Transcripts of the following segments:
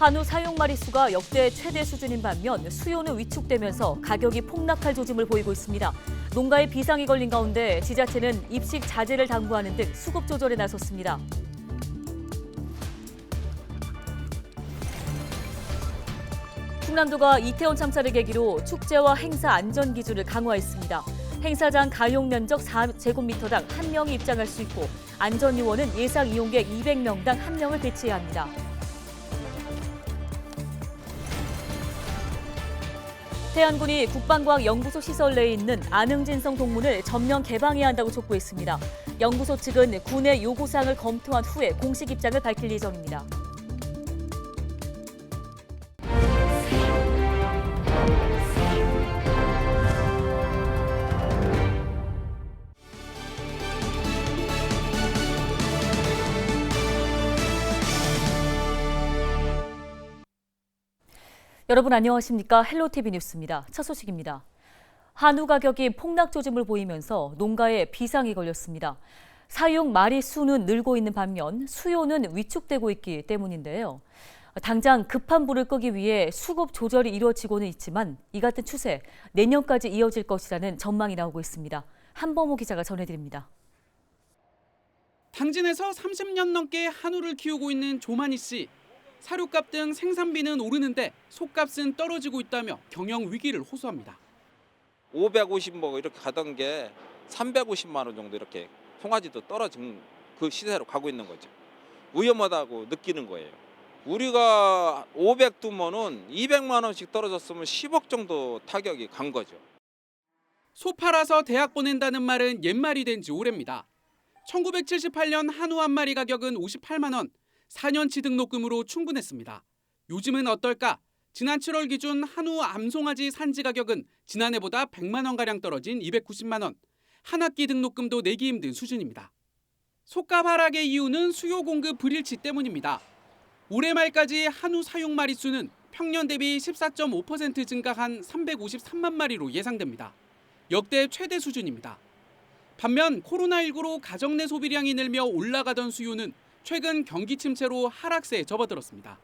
한우 사용 마리수가 역대 최대 수준인 반면 수요는 위축되면서 가격이 폭락할 조짐을 보이고 있습니다. 농가에 비상이 걸린 가운데 지자체는 입식 자제를 당부하는 등 수급 조절에 나섰습니다. 충남도가 이태원 참사를 계기로 축제와 행사 안전 기준을 강화했습니다. 행사장 가용 면적 4제곱미터당 1명이 입장할 수 있고 안전요원은 예상 이용객 200명당 1명을 배치해야 합니다. 태안군이 국방과학연구소 시설 내에 있는 안흥진성 동문을 전면 개방해야 한다고 촉구했습니다. 연구소 측은 군의 요구사항을 검토한 후에 공식 입장을 밝힐 예정입니다. 여러분 안녕하십니까? 헬로티비 뉴스입니다. 첫 소식입니다. 한우 가격이 폭락 조짐을 보이면서 농가에 비상이 걸렸습니다. 사용 마리수는 늘고 있는 반면 수요는 위축되고 있기 때문인데요. 당장 급한 불을 끄기 위해 수급 조절이 이루어지고는 있지만 이 같은 추세 내년까지 이어질 것이라는 전망이 나오고 있습니다. 한범호 기자가 전해드립니다. 당진에서 30년 넘게 한우를 키우고 있는 조만희 씨. 사료값 등 생산비는 오르는데 속값은 떨어지고 있다며 경영 위기를 호소합니다. 550뭐 이렇게 가던 게 350만 원 정도 이렇게 송아지도 떨어진 그 시세로 가고 있는 거죠. 위험하다고 느끼는 거예요. 우리가 500 두면은 200만 원씩 떨어졌으면 10억 정도 타격이 간 거죠. 소 팔아서 대학 보낸다는 말은 옛말이 된 지 오래입니다. 1978년 한우 한 마리 가격은 58만 원. 4년치 등록금으로 충분했습니다. 요즘은 어떨까? 지난 7월 기준 한우 암송아지 산지 가격은 지난해보다 100만 원가량 떨어진 290만 원. 한 학기 등록금도 내기 힘든 수준입니다. 소값 하락의 이유는 수요 공급 불일치 때문입니다. 올해 말까지 한우 사용 마리수는 평년 대비 14.5% 증가한 353만 마리로 예상됩니다. 역대 최대 수준입니다. 반면 코로나19로 가정 내 소비량이 늘며 올라가던 수요는 최근 경기 침체로 하락세에 접어들었습니다.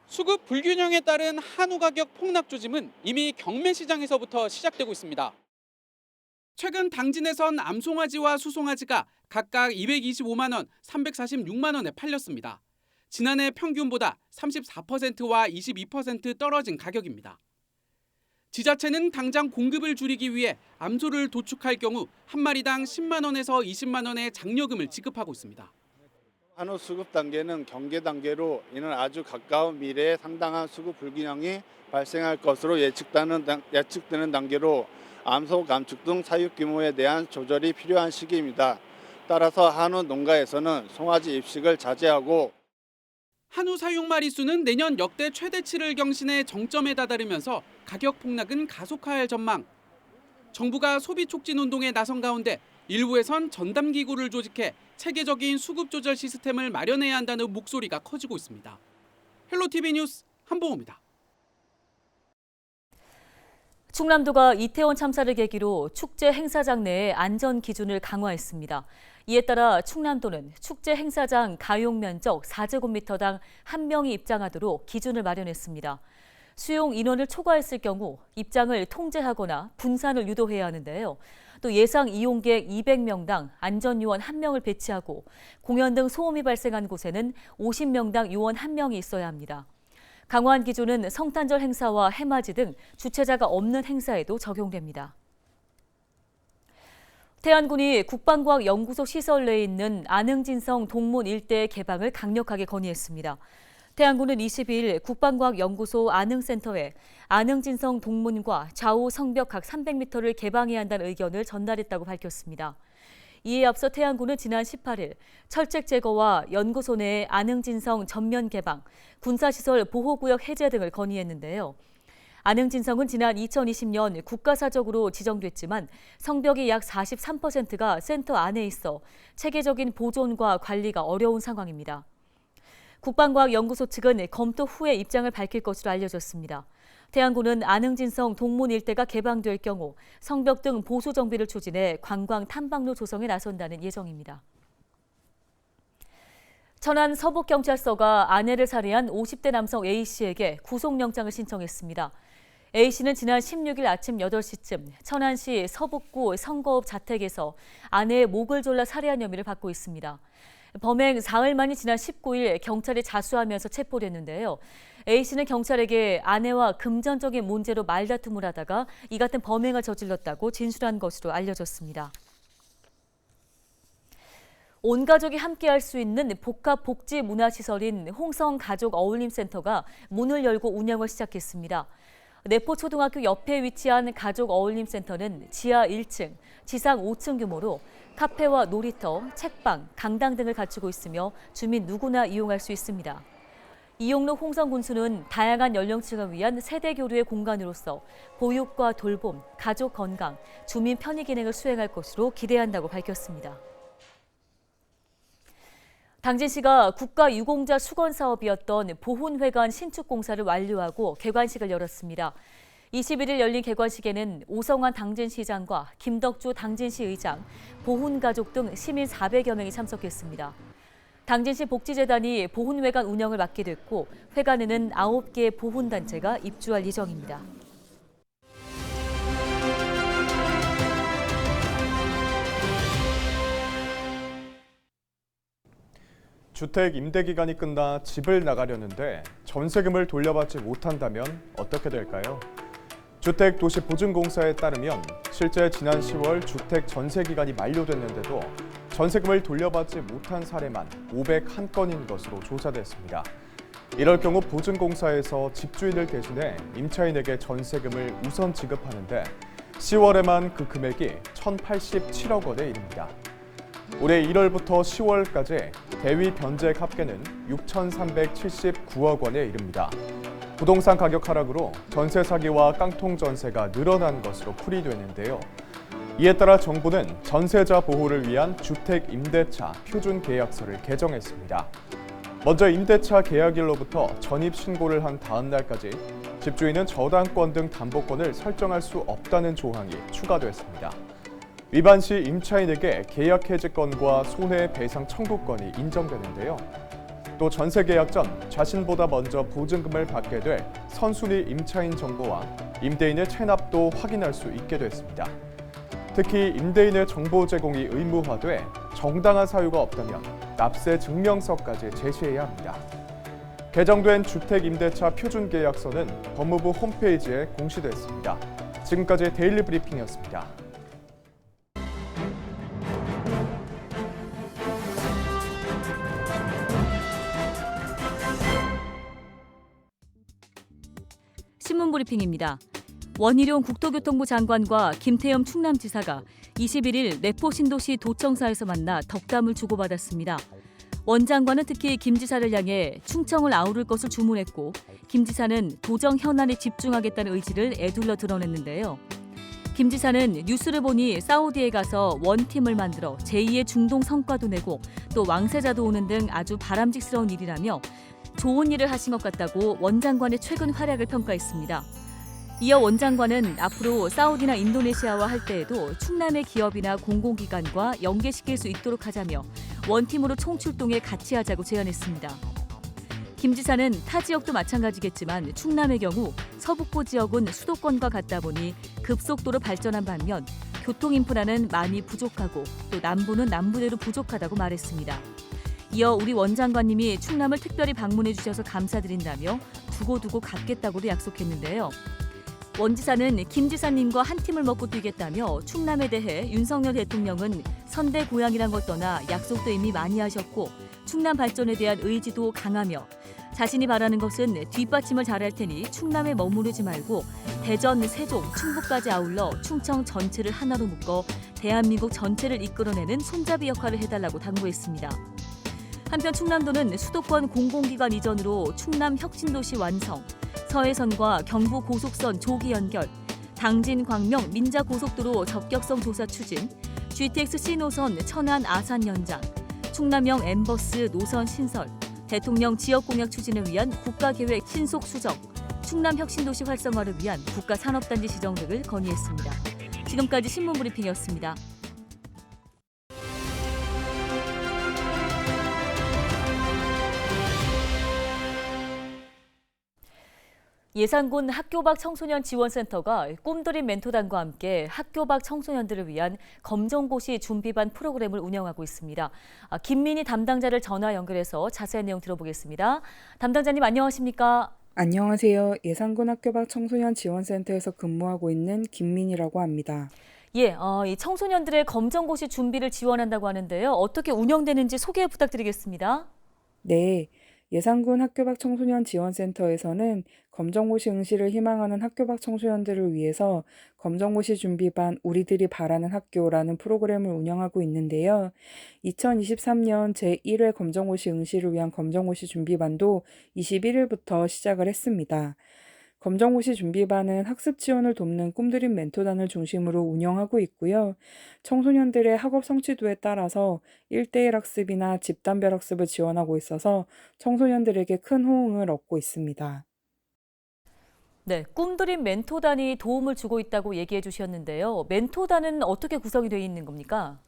수급 불균형에 따른 한우 가격 폭락 조짐은 이미 경매 시장에서부터 시작되고 있습니다. 최근 당진에선 암송아지와 수송아지가 각각 225만 원, 346만 원에 팔렸습니다. 지난해 평균보다 34%와 22% 떨어진 가격입니다. 지자체는 당장 공급을 줄이기 위해 암소를 도축할 경우 한 마리당 10만 원에서 20만 원의 장려금을 지급하고 있습니다. 한우 수급 단계는 경계 단계로 이는 아주 가까운 미래에 상당한 수급 불균형이 발생할 것으로 예측되는 단계로 암소 감축 등 사육 규모에 대한 조절이 필요한 시기입니다. 따라서 한우 농가에서는 송아지 입식을 자제하고 한우 사용 마리수는 내년 역대 최대치를 경신해 정점에 다다르면서 가격 폭락은 가속화할 전망. 정부가 소비 촉진 운동에 나선 가운데 일부에선 전담기구를 조직해 체계적인 수급 조절 시스템을 마련해야 한다는 목소리가 커지고 있습니다. 헬로티비 뉴스 한봉호입니다. 충남도가 이태원 참사를 계기로 축제 행사장 내의 안전 기준을 강화했습니다. 이에 따라 충남도는 축제 행사장 가용 면적 4제곱미터당 1명이 입장하도록 기준을 마련했습니다. 수용 인원을 초과했을 경우 입장을 통제하거나 분산을 유도해야 하는데요. 또 예상 이용객 200명당 안전요원 1명을 배치하고 공연 등 소음이 발생한 곳에는 50명당 요원 1명이 있어야 합니다. 강화한 기준은 성탄절 행사와 해맞이 등 주최자가 없는 행사에도 적용됩니다. 태안군이 국방과학연구소 시설 내에 있는 안흥진성 동문 일대 개방을 강력하게 건의했습니다. 태안군은 22일 국방과학연구소 안흥센터에 안흥진성 동문과 좌우 성벽 각 300m를 개방해야 한다는 의견을 전달했다고 밝혔습니다. 이에 앞서 태안군은 지난 18일 철책 제거와 연구소 내 안흥진성 전면 개방, 군사시설 보호구역 해제 등을 건의했는데요. 안흥진성은 지난 2020년 국가사적으로 지정됐지만 성벽이 약 43%가 센터 안에 있어 체계적인 보존과 관리가 어려운 상황입니다. 국방과학연구소 측은 검토 후에 입장을 밝힐 것으로 알려졌습니다. 태안군은 안흥진성 동문 일대가 개방될 경우 성벽 등 보수 정비를 추진해 관광 탐방로 조성에 나선다는 예정입니다. 천안 서북경찰서가 아내를 살해한 50대 남성 A씨에게 구속영장을 신청했습니다. A씨는 지난 16일 아침 8시쯤 천안시 서북구 성거읍 자택에서 아내의 목을 졸라 살해한 혐의를 받고 있습니다. 범행 사흘 만이 지난 19일 경찰이 자수하면서 체포됐는데요. A씨는 경찰에게 아내와 금전적인 문제로 말다툼을 하다가 이 같은 범행을 저질렀다고 진술한 것으로 알려졌습니다. 온 가족이 함께할 수 있는 복합복지문화시설인 홍성가족어울림센터가 문을 열고 운영을 시작했습니다. 내포초등학교 옆에 위치한 가족어울림센터는 지하 1층, 지상 5층 규모로 카페와 놀이터, 책방, 강당 등을 갖추고 있으며 주민 누구나 이용할 수 있습니다. 이용로 홍성군수는 다양한 연령층을 위한 세대 교류의 공간으로서 보육과 돌봄, 가족 건강, 주민 편의 기능을 수행할 것으로 기대한다고 밝혔습니다. 당진시가 국가유공자 수건 사업이었던 보훈회관 신축 공사를 완료하고 개관식을 열었습니다. 21일 열린 개관식에는 오성환 당진시장과 김덕주 당진시 의장, 보훈가족 등 시민 400여 명이 참석했습니다. 당진시 복지재단이 보훈회관 운영을 맡게 됐고 회관에는 9개의 보훈단체가 입주할 예정입니다. 주택 임대 기간이 끝나 집을 나가려는데 전세금을 돌려받지 못한다면 어떻게 될까요? 주택도시보증공사에 따르면 실제 지난 10월 주택 전세 기간이 만료됐는데도 전세금을 돌려받지 못한 사례만 501건인 것으로 조사됐습니다. 이럴 경우 보증공사에서 집주인을 대신해 임차인에게 전세금을 우선 지급하는데 10월에만 그 금액이 1,087억 원에 이릅니다. 올해 1월부터 10월까지 대위 변제액 합계는 6,379억 원에 이릅니다. 부동산 가격 하락으로 전세 사기와 깡통 전세가 늘어난 것으로 풀이되는데요. 이에 따라 정부는 전세자 보호를 위한 주택 임대차 표준 계약서를 개정했습니다. 먼저 임대차 계약일로부터 전입 신고를 한 다음 날까지 집주인은 저당권 등 담보권을 설정할 수 없다는 조항이 추가됐습니다. 위반 시 임차인에게 계약 해지권과 손해배상 청구권이 인정되는데요. 또 전세 계약 전 자신보다 먼저 보증금을 받게 될 선순위 임차인 정보와 임대인의 체납도 확인할 수 있게 됐습니다. 특히 임대인의 정보 제공이 의무화돼 정당한 사유가 없다면 납세 증명서까지 제시해야 합니다. 개정된 주택임대차 표준계약서는 법무부 홈페이지에 공시됐습니다. 지금까지 데일리 브리핑이었습니다. 신문브리핑입니다. 원희룡 국토교통부 장관과 김태겸 충남지사가 21일 내포 신도시 도청사에서 만나 덕담을 주고받았습니다. 원 장관은 특히 김 지사를 향해 충청을 아우를 것을 주문했고 김 지사는 도정 현안에 집중하겠다는 의지를 애둘러 드러냈는데요. 김 지사는 뉴스를 보니 사우디에 가서 원팀을 만들어 제2의 중동 성과도 내고 또 왕세자도 오는 등 아주 바람직스러운 일이라며 좋은 일을 하신 것 같다고 원 장관의 최근 활약을 평가했습니다. 이어 원 장관은 앞으로 사우디나 인도네시아와 할 때에도 충남의 기업이나 공공기관과 연계시킬 수 있도록 하자며 원팀으로 총출동에 같이 하자고 제안했습니다. 김 지사는 타 지역도 마찬가지겠지만 충남의 경우 서북부 지역은 수도권과 같다 보니 급속도로 발전한 반면 교통 인프라는 많이 부족하고 또 남부는 남부대로 부족하다고 말했습니다. 이어 우리 원 장관님이 충남을 특별히 방문해 주셔서 감사드린다며 두고두고 갚겠다고도 약속했는데요. 원 지사는 김 지사님과 한 팀을 먹고 뛰겠다며 충남에 대해 윤석열 대통령은 선대 고향이란 걸 떠나 약속도 이미 많이 하셨고 충남 발전에 대한 의지도 강하며 자신이 바라는 것은 뒷받침을 잘할 테니 충남에 머무르지 말고 대전, 세종, 충북까지 아울러 충청 전체를 하나로 묶어 대한민국 전체를 이끌어내는 손잡이 역할을 해달라고 당부했습니다. 한편 충남도는 수도권 공공기관 이전으로 충남 혁신도시 완성, 서해선과 경부 고속선 조기 연결, 당진 광명 민자 고속도로 적격성 조사 추진, GTX-C 노선 천안 아산 연장, 충남형 M버스 노선 신설, 대통령 지역 공약 추진을 위한 국가계획 신속 수정, 충남 혁신도시 활성화를 위한 국가산업단지 지정 등을 건의했습니다. 지금까지 신문브리핑이었습니다. 예산군 학교 밖 청소년 지원센터가 꿈드림 멘토단과 함께 학교 밖 청소년들을 위한 검정고시 준비반 프로그램을 운영하고 있습니다. 김민희 담당자를 전화 연결해서 자세한 내용 들어보겠습니다. 담당자님 안녕하십니까? 안녕하세요. 예산군 학교 밖 청소년 지원센터에서 근무하고 있는 김민희라고 합니다. 예, 이 청소년들의 검정고시 준비를 지원한다고 하는데요. 어떻게 운영되는지 소개 부탁드리겠습니다. 네, 예산군 학교 밖 청소년 지원센터에서는 검정고시 응시를 희망하는 학교 밖 청소년들을 위해서 검정고시 준비반 우리들이 바라는 학교라는 프로그램을 운영하고 있는데요. 2023년 제1회 검정고시 응시를 위한 검정고시 준비반도 21일부터 시작을 했습니다. 검정고시 준비반은 학습 지원을 돕는 꿈드림 멘토단을 중심으로 운영하고 있고요. 청소년들의 학업 성취도에 따라서 1:1 학습이나 집단별 학습을 지원하고 있어서 청소년들에게 큰 호응을 얻고 있습니다. 네, 꿈드림 멘토단이 도움을 주고 있다고 얘기해 주셨는데요. 멘토단은 어떻게 구성이 되어 있는 겁니까?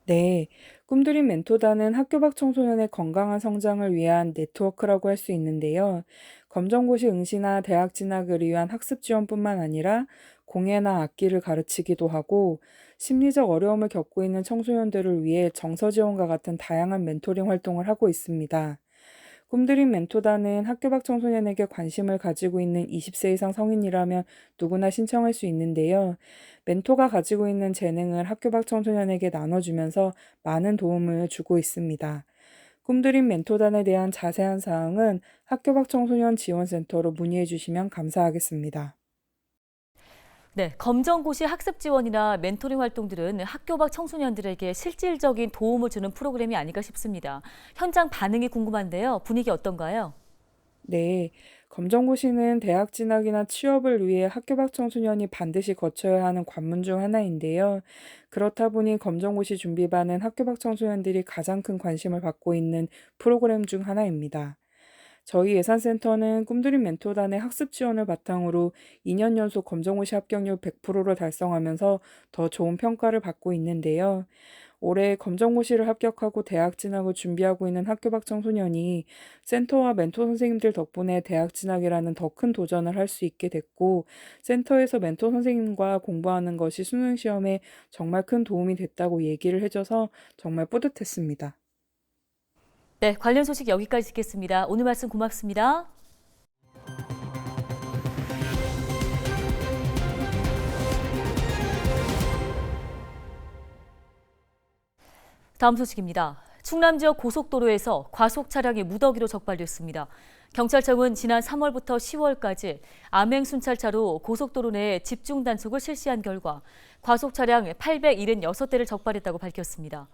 네, 꿈드림 멘토단은 학교 밖 청소년의 건강한 성장을 위한 네트워크라고 할 수 있는데요. 검정고시 응시나 대학 진학을 위한 학습 지원뿐만 아니라 공예나 악기를 가르치기도 하고 심리적 어려움을 겪고 있는 청소년들을 위해 정서 지원과 같은 다양한 멘토링 활동을 하고 있습니다. 꿈드림 멘토단은 학교 밖 청소년에게 관심을 가지고 있는 20세 이상 성인이라면 누구나 신청할 수 있는데요. 멘토가 가지고 있는 재능을 학교 밖 청소년에게 나눠주면서 많은 도움을 주고 있습니다. 꿈드림 멘토단에 대한 자세한 사항은 학교 밖 청소년 지원센터로 문의해 주시면 감사하겠습니다. 네, 검정고시 학습 지원이나 멘토링 활동들은 학교 밖 청소년들에게 실질적인 도움을 주는 프로그램이 아닐까 싶습니다. 현장 반응이 궁금한데요. 분위기 어떤가요? 네, 검정고시는 대학 진학이나 취업을 위해 학교 밖 청소년이 반드시 거쳐야 하는 관문 중 하나인데요. 그렇다 보니 검정고시 준비반은 학교 밖 청소년들이 가장 큰 관심을 받고 있는 프로그램 중 하나입니다. 저희 예산센터는 꿈드림 멘토단의 학습 지원을 바탕으로 2년 연속 검정고시 합격률 100%를 달성하면서 더 좋은 평가를 받고 있는데요. 올해 검정고시를 합격하고 대학 진학을 준비하고 있는 학교 밖 청소년이 센터와 멘토 선생님들 덕분에 대학 진학이라는 더 큰 도전을 할 수 있게 됐고, 센터에서 멘토 선생님과 공부하는 것이 수능 시험에 정말 큰 도움이 됐다고 얘기를 해줘서 정말 뿌듯했습니다. 네, 관련 소식 여기까지 듣겠습니다. 오늘 말씀 고맙습니다. 다음 소식입니다. 충남 지역 고속도로에서 과속 차량이 무더기로 적발됐습니다. 경찰청은 지난 3월부터 10월까지 암행 순찰차로 고속도로 내에 집중 단속을 실시한 결과 과속 차량 876대를 적발했다고 밝혔습니다.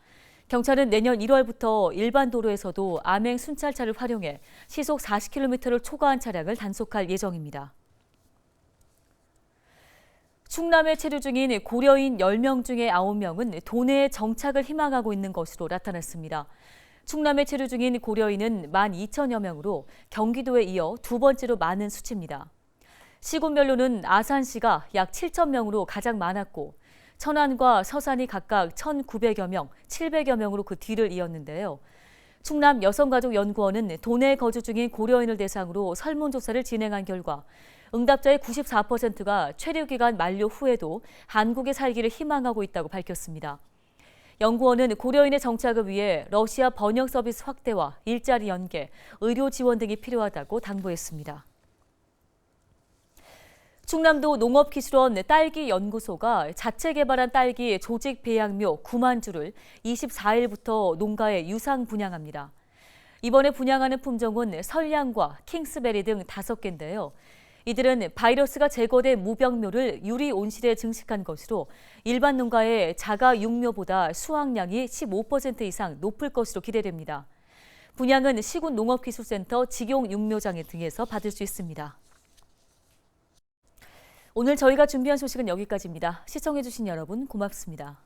경찰은 내년 1월부터 일반 도로에서도 암행 순찰차를 활용해 시속 40km를 초과한 차량을 단속할 예정입니다. 충남에 체류 중인 고려인 10명 중에 9명은 도내에 정착을 희망하고 있는 것으로 나타났습니다. 충남에 체류 중인 고려인은 12,000여 명으로 경기도에 이어 두 번째로 많은 수치입니다. 시군별로는 아산시가 약 7,000명으로 가장 많았고 천안과 서산이 각각 1,900여 명, 700여 명으로 그 뒤를 이었는데요. 충남 여성가족연구원은 도내에 거주 중인 고려인을 대상으로 설문조사를 진행한 결과 응답자의 94%가 체류기간 만료 후에도 한국에 살기를 희망하고 있다고 밝혔습니다. 연구원은 고려인의 정착을 위해 러시아 번역 서비스 확대와 일자리 연계, 의료 지원 등이 필요하다고 당부했습니다. 충남도 농업기술원 딸기연구소가 자체 개발한 딸기 조직 배양묘 9만 주를 24일부터 농가에 유상 분양합니다. 이번에 분양하는 품종은 설량과 킹스베리 등 5개인데요. 이들은 바이러스가 제거된 무병묘를 유리 온실에 증식한 것으로 일반 농가의 자가 육묘보다 수확량이 15% 이상 높을 것으로 기대됩니다. 분양은 시군 농업기술센터 직용육묘장 등에서 받을 수 있습니다. 오늘 저희가 준비한 소식은 여기까지입니다. 시청해주신 여러분 고맙습니다.